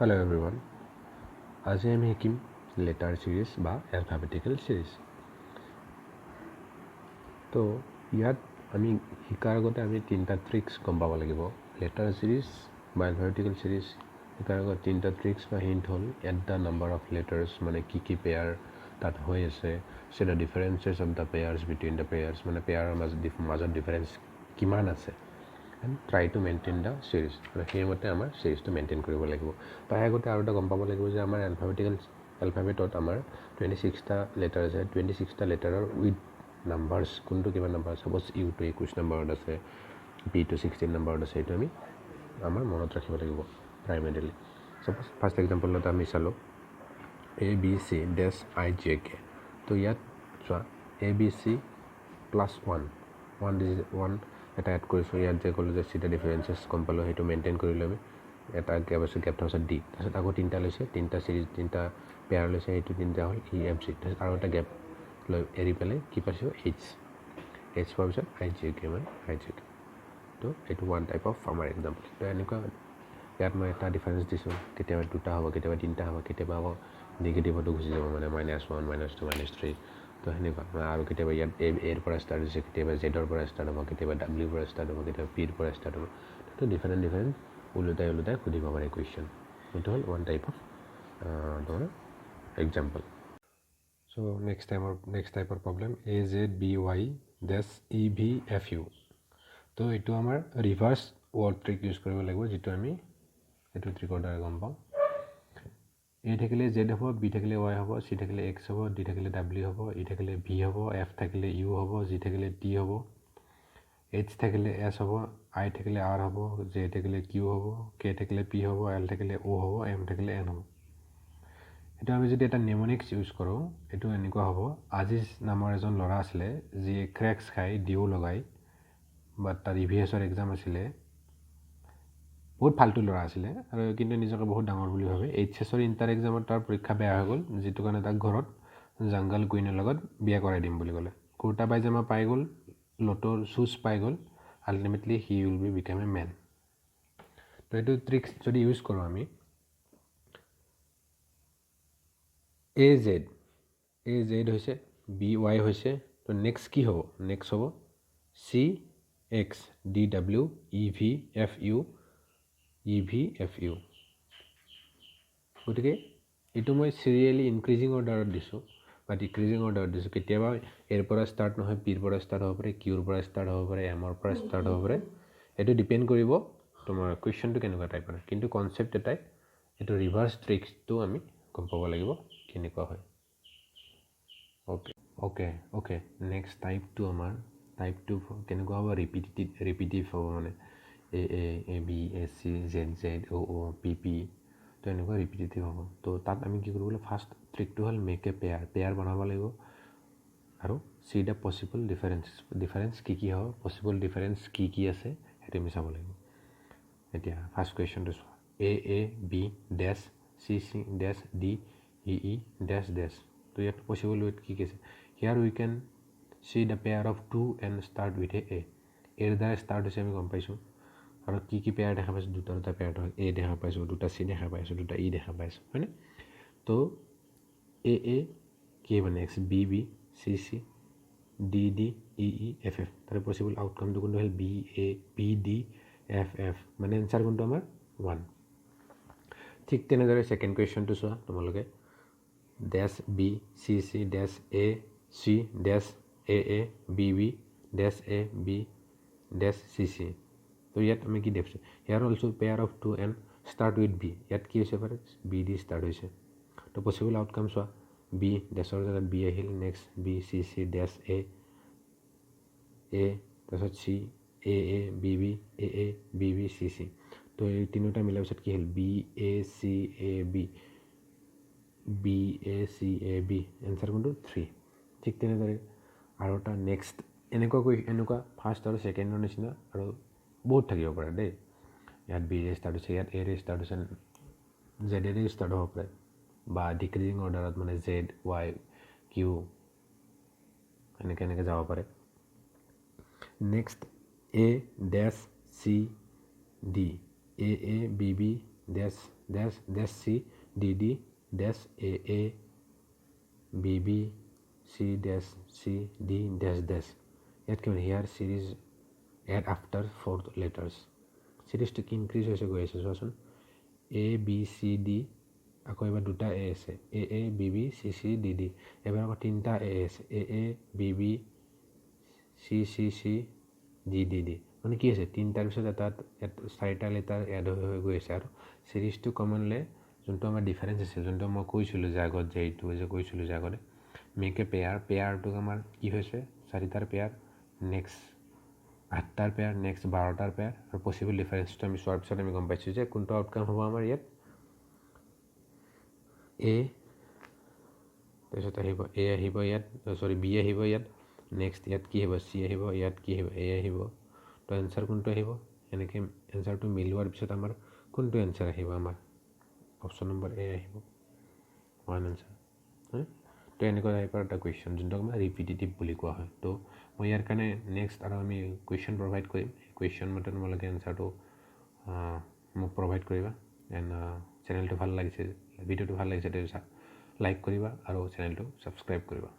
Hello everyone. আজি আমি শিকিম লেটাৰ সিৰিজ বা এলফাবেটিকেল সিৰিজ। তো ইয়াত আমি শিকাৰ আগতে আমি তিনিটা ট্ৰিক্স গম পাব লাগিব। লেটাৰ সিৰিজ বা এলফাবেটিকেল সিৰিজ শিকাৰ আগত তিনিটা ট্ৰিক্স বা হিণ্ট হ'ল at the number of letters মানে কি পেয়াৰ তাত হৈ আছে, see the differences of the pairs between the pairs মানে পেয়াৰৰ মাজত ডিফাৰেঞ্চ কিমান আছে, and try to maintain the series মানে সেইমতে আমাৰ সিৰিজটো মেইনটেইন কৰিব লাগিব। তাৰ আগতে আৰু এটা গম পাব লাগিব যে আমাৰ এলফাবেটত আমাৰ 26টা লেটাৰ আছে। 26টা লেটাৰৰ উইথ নাম্বাৰ্ছ কোনটো কিমান নাম্বাৰ, ছাপ'জ ইউটো 21 নম্বৰত আছে, বিটো 16 নম্বৰত আছে, এইটো আমি আমাৰ মনত ৰাখিব লাগিব প্ৰাইমেৰীলি। ছাপ'জ ফাৰ্ষ্ট এক্সাম্পলত আমি চালোঁ ABC -IJK। তো ইয়াত চোৱা ABC +1 এটা এড কৰিছোঁ। ইয়াত যে ক'লোঁ যে চিটা ডিফাৰেঞ্চেছ গম পালোঁ, সেইটো মেইনটেইন কৰিলোঁ আমি। এটা গেপ আছে, গেপটো হৈছে D। তাৰপিছত আকৌ তিনিটা লৈছে, তিনিটা পেয়াৰ লৈছে, সেইটো তিনিটা হ'ল EFG। তাৰপিছত আৰু এটা গেপ লৈ এৰি পেলাই কি পাইছোঁ H পোৱাৰ পিছত IJK মানে IJK। তো এইটো ওৱান টাইপ অফ আমাৰ এক্সাম্পল। তো এনেকুৱা ইয়াত মই এটা ডিফাৰেঞ্চ দিছোঁ, কেতিয়াবা দুটা হ'ব, কেতিয়াবা তিনিটা হ'ব, কেতিয়াবা আকৌ নিগেটিভতো গুচি যাব মানে -1 -2 -3। তো সেনেকুৱা আৰু কেতিয়াবা ইয়াত এৰ পৰা ষ্টাৰ্ট হৈছে, কেতিয়াবা জেডৰ পৰা ষ্টাৰ্ট হ'ব, কেতিয়াবা ডাব্লিউৰ পৰা ষ্টাৰ্ট হ'ব, কেতিয়াবা পিৰ পৰা ষ্টাৰ্ট হ'ব। তো ডিফাৰেণ্ট ওলোটাই সুধিব পাৰে কুৱেশ্যন। এইটো হ'ল ওৱান টাইপ অফ তোমাৰ এক্সাম্পল। চ' নেক্সট টাইপৰ প্ৰব্লেম AZBY-EVFU। তো এইটো আমাৰ ৰিভাৰ্ছ ৱৰ্ড ট্ৰিক ইউজ কৰিব লাগিব, যিটো আমি এইটো ট্ৰিকৰ দ্বাৰা গম পাওঁ। A থাকিলে Z হ'ব, B থাকিলে Y হ'ব, C থাকিলে X হ'ব, D থাকিলে W হ'ব, E থাকিলে V হ'ব, F থাকিলে U হ'ব, G থাকিলে T হ'ব, H থাকিলে S হ'ব, I থাকিলে R হ'ব, J থাকিলে Q হ'ব, K থাকিলে P হ'ব, L থাকিলে O হ'ব, M থাকিলে N হ'ব। এইটো আমি যদি এটা নিউমনিক্স ইউজ কৰোঁ, এইটো এনেকুৱা হ'ব। আজিজ নামৰ এজন ল'ৰা আছিলে, যিয়ে ক্ৰেক্স খাই ডিও লগাই, বাট তাৰ EVSৰ এক্সাম আছিলে। বহুত ফাল্টু ল'ৰা আছিলে আৰু কিন্তু নিজকে বহুত ডাঙৰ বুলি ভাবে। HSৰ ইণ্টাৰ এক্সামত তাৰ পৰীক্ষা বেয়া হৈ গ'ল, যিটো কাৰণে তাক ঘৰত জংগল কুইনৰ লগত বিয়া কৰাই দিম বুলি ক'লে। কুৰ্তা পাইজামা পাই গ'ল, লটৰ শ্বুজ পাই গ'ল, ultimately he will be become a man. তো এইটো ট্ৰিক্স যদি ইউজ কৰোঁ আমি, AZ হৈছে, BY হৈছে, তো নেক্সট কি হ'ব? নেক্সট হ'ব CX, DW, EVFU, গতিকে এইটো মই চিৰিয়েলি ইনক্ৰিজিং অৰ্ডাৰত দিছোঁ বা ডিক্ৰিজিং অৰ্ডাৰত দিছোঁ। কেতিয়াবা এৰ পৰা ষ্টাৰ্ট নহয়, পিৰ পৰা ষ্টাৰ্ট হ'ব পাৰে, কিউৰ পৰা ষ্টাৰ্ট হ'ব পাৰে, এমৰ পৰা ষ্টাৰ্ট হ'ব পাৰে। এইটো ডিপেণ্ড কৰিব তোমাৰ কুৱেশ্যনটো কেনেকুৱা টাইপৰ। কিন্তু কনচেপ্ট এটাই, এইটো ৰিভাৰ্ছ ট্ৰিক্সটো আমি গম পাব লাগিব কেনেকুৱা হয়। অ'কে নেক্সট টাইপটো আমাৰ টাইপটো কেনেকুৱা হ'ব? ৰিপিটিভ হ'ব মানে AB, AC, ZZ, OO, PP। তো এনেকুৱা ৰিপিটিভ হ'ব। তো তাত আমি কি কৰিব লাগিব? ফাৰ্ষ্ট ট্ৰিকটো হ'ল মেক এ পেয়াৰ বনাব লাগিব আৰু চি দ্য পচিবল ডিফাৰেঞ্চ কি হ'ব, পচিবল ডিফাৰেঞ্চ কি আছে সেইটো আমি চাব লাগিব। এতিয়া ফাৰ্ষ্ট কুৱেশ্যনটো চোৱা, AB ডেছ CC ডেছ DEE ডেছ ডেছ। তো ইয়াত পচিবল উইথ কি আছে? Here we can see the pair of 2 and start with এৰ দ্বাৰা ষ্টাৰ্ট হৈছে আমি গম পাইছোঁ। আৰু কি পেয়াৰ দেখা পাইছোঁ? দুটা পেয়াৰ হয়। A দেখা পাইছোঁ, দুটা C দেখা পাইছোঁ, দুটা E দেখা পাইছোঁ, হয়নে? তো AA কি মানে next BB CC DD EE FF। তাৰে পচিবল আউটকামটো কোনটো হ'ল? BDFF, মানে এনচাৰ কোনটো আমাৰ 1। ঠিক তেনেদৰে ছেকেণ্ড কুৱেশ্যনটো চোৱা তোমালোকে, ডেছ BCC ডেছ AC ডেছ AA BB ডেছ AB ডেছ CC। তো ইয়াত আমি কি দেখিছোঁ? Here also pair of 2 and start with B। ইয়াত কি হৈছে পাৰে? BD ষ্টাৰ্ট হৈছে। তো পচিবল আউটকাম চোৱা, B ডেছৰ জেগাত B আহিল, নেক্সট BCC ডেছ A তাৰপিছত C AA BB AA BB CC। তো এই তিনিটা মিলাৰ পিছত কি হ'ল? BACAB এনচাৰ কোনটো? 3। ঠিক তেনেদৰে আৰু এটা নেক্সট এনেকুৱা ফাৰ্ষ্ট আৰু ছেকেণ্ডৰ নিচিনা আৰু বহুত থাকিব পাৰে দেই। ইয়াত B ৰে ষ্টাৰ্ট হৈছে, ইয়াত A ৰে ষ্টাৰ্ট হৈছে, Z ৰে ষ্টাৰ্ট হ'ব পাৰে, বা ডিক্ৰিজিং অৰ্ডাৰত মানে ZYQ এনেকৈ যাব পাৰে। Next A dash CD AA BB dash dash dash c dd dash aa bb c dash c d dash dash ইয়াত কি here series add after fourth letters series to increase হৈছে গৈ আছে চোৱাচোন a b c d আকৌ এবাৰ দুটা a আছে a a b b c c d d এবাৰ আকৌ তিনটা a আছে a a b b c c c d d d মানে কি আছে তিনটাৰ পিছত এটা চাৰিটা লেটাৰ এড হৈ গৈ আছে আৰু সিৰিজটো কমনলি যোনটো আমাৰ ডিফাৰেন্স আছে যোনটো মই কৈছিলো যে আগত যে এইটো যে কৈছিলো যে আগতে মেক এ পেয়াৰটো আমাৰ কি হৈছে চাৰিটাৰ পেয়াৰ নেক্সট 8টাৰ পেয়াৰ নেক্সট 12টাৰ পেয়াৰ আৰু পসিবল ডিফাৰেন্সটো আমি চোৱাৰ পিছত আমি গম পাইছো যে কোনটো আউটকাম হ'ব আমাৰ ইয়াত a তাৰপিছত আহিব a আহিব ইয়াত সৰি b আহিব ইয়াত নেক্সট ইয়াত কি হ'ব c আহিব ইয়াত কি হ'ব a আহিব তো আনসার কোনটো আহিব এনেকে আনসারটো মিলোৱাৰ পিছত আমাৰ কোনটো আনসাৰ আহিব আমাৰ অপচন নম্বৰ a আহিব ওয়ান আনসাৰ তো এনেকুৱা টাইপৰ এটা কুৱেশ্যন যোনটো আমাৰ ৰিপিটিটিভ বুলি কোৱা হয় তো মই ইয়াৰ কাৰণে নেক্সট আৰু আমি কুৱেশ্যন প্ৰভাইড কৰিম কুৱেশ্যন মতে তোমালোকে আনসাৰটো মোক প্ৰভাইড কৰিবা এণ্ড চেনেলটো ভাল লাগিছে ভিডিঅ'টো ভাল লাগিছে তেতিয়া লাইক কৰিবা আৰু চেনেলটো সাবস্ক্ৰাইব কৰিবা